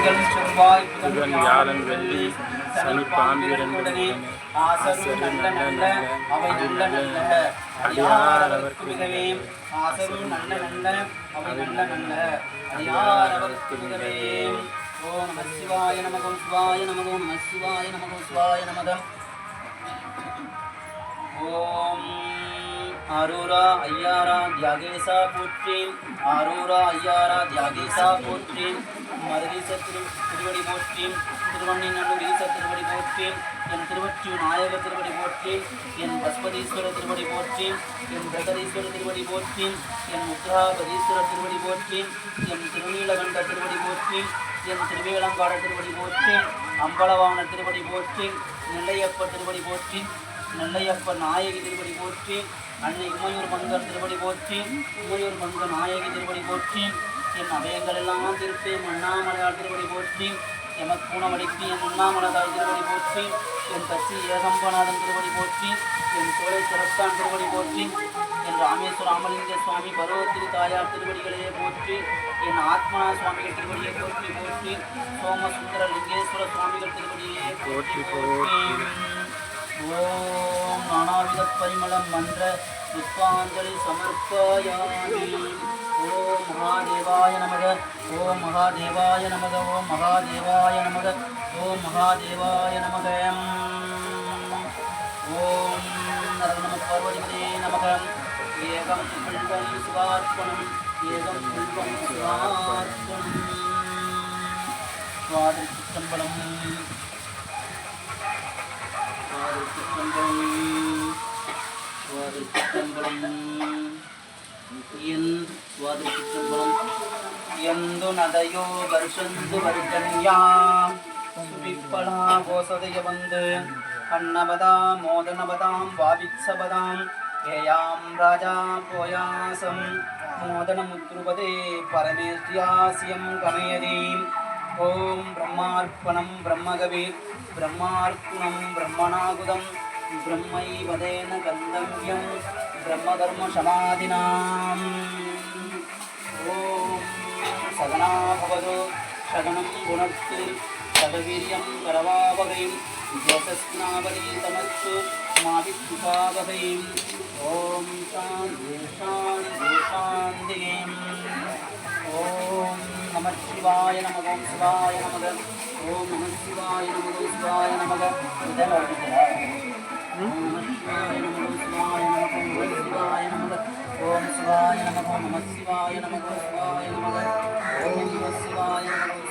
திங்கள் செவ்வாய் புதன் வியாழன் வெள்ளி சனி பாம்பிரண்டனே ஆசரு நல்ல நல்ல அவை நல்ல நல்ல அடியார் அவர்க்கு மிகவே ஆசரு நல்ல நல்ல அவை நல்ல நல்ல அடியார் அவர்க்கு மிகவே ஓம் நம சிவாய நமகம் சிவாய நமகம் நம சிவாய நமகம் சிவாய நமகம் ஓம் ஆரூரா ஐயாரா தியாகேசா போற்றி ஆரூரா ஐயாரா தியாகேசா போற்றி மருதீச திருவடி போற்றி திருவண்ணிநல்லூர் ஈச திருவடி போற்றி என் திருவற்றியூர் நாயக திருவடி போற்றி என் பஸ்பதீஸ்வர திருவடி போற்றி என் பிரகதீஸ்வர திருவடி போற்றி என் உத்ராபதீஸ்வர திருவடி போற்றி என் திருநீலகண்ட திருவடி போற்றி என் திருவேலங்காட திருவடி போற்றி அம்பலவான திருவடி போற்றி நெல்லையப்ப திருவடி போற்றி நெல்லையப்ப நாயகி திருவடி போற்றி அன்னை உமையூர் மங்கர் திருவடி போற்றி உமையூர் மங்க நாயகி திருவடி போற்றி என் அபயங்கள் எல்லாம் திருப்பேன் அண்ணாமலையார் திருவடி போற்றி எமக்கூணவடிக்கு என் உண்ணாமலதாய் திருவடி போற்றி என் கட்சி ஏகம்பநாதன் திருவடி போற்றி என் சோலை சிறப்பான் திருவடி போற்றி என் ராமேஸ்வர ராமலிங்க சுவாமி பருவத்திரி தாயார் திருவடிகளே போற்றி என் ஆத்மனா சுவாமிகள் திருவடியை போற்றி போற்றி சோமசுந்தர லிங்கேஸ்வர சுவாமிகள் திருவடியே போற்றி போற்றி ஓம் நானாவித பரிமளம் மன்ற புஷ்பாஞ்சலி சமர்ப்பயாமி ஓம் மகாதேவாய நமக ஓம் மகாதேவாய நமக ஓம் மகாதேவாய நமக ஓம் மகாதேவாய நமக ஓம் நம பார்வதிபதே நமக ஏகம் பில்வம் சிவார்ப்பணம் ஏகம் பில்வம் சிவார்ப்பணம் சுவாதி சித்தம்பலம் ಎಂದು ನದಯೋ ವರ್ಷಂದು ವರ್ಜನ್ಯ ಸುವಿಪ್ಪಳಾ ಗೋಸದಯ ಬಂದು ಅನ್ನಪದಾಂ ಮೋದನಪದಾಂ ವಾವಿತ್ಸಪದಾಂ ಹೇಯಾಂ ರಾಜಾ ಪೋಯಾಸಂ ಮೋದನಮುದ್ರುಪದೇ ಪರಮೇಶ್ಯಾಸ್ಯಂ ಗಮಯದೀಂ ಓಂ ಬ್ರಹ್ಮಾರ್ಪಣಂ ಬ್ರಹ್ಮಗವಿ ಬ್ರಹ್ಮಾರ್ಪಣಂ ಬ್ರಹ್ಮಣಾಗುದಂ ಬ್ರಹ್ಮೈವದೇನ ಗಂಧವ್ಯಂ ಬ್ರಹ್ಮಕರ್ಮ ಸಮಾಧಿನಾಂ ಓಂ ಸಗನಾ ಭವತು ಶಗನಂ ಗುಣತ್ತು ಸದವೀರ್ಯಂ ಕರವಾವಹೈ ಜ್ಯೋತಿಸ್ನಾವರೀತಮಸ್ತು ಮಾ ವಿದ್ವಿಷಾವಹೈ ಓಂ ಶಾಂತಿ ಶಾಂತಿ ಶಾಂತಿ ಓಂ நம சிவாய நமக ஓம் சிவாய நமக ஓம் நம சிவாய நமக சிவாய நமக இதெல்லாம் ஓம் நம சிவாய நமக சிவாய நமக ஓம் சிவாய நமக ஓம் சிவாய நமக நம சிவாய நமக சிவாய நமக ஓம் நம சிவாய நமக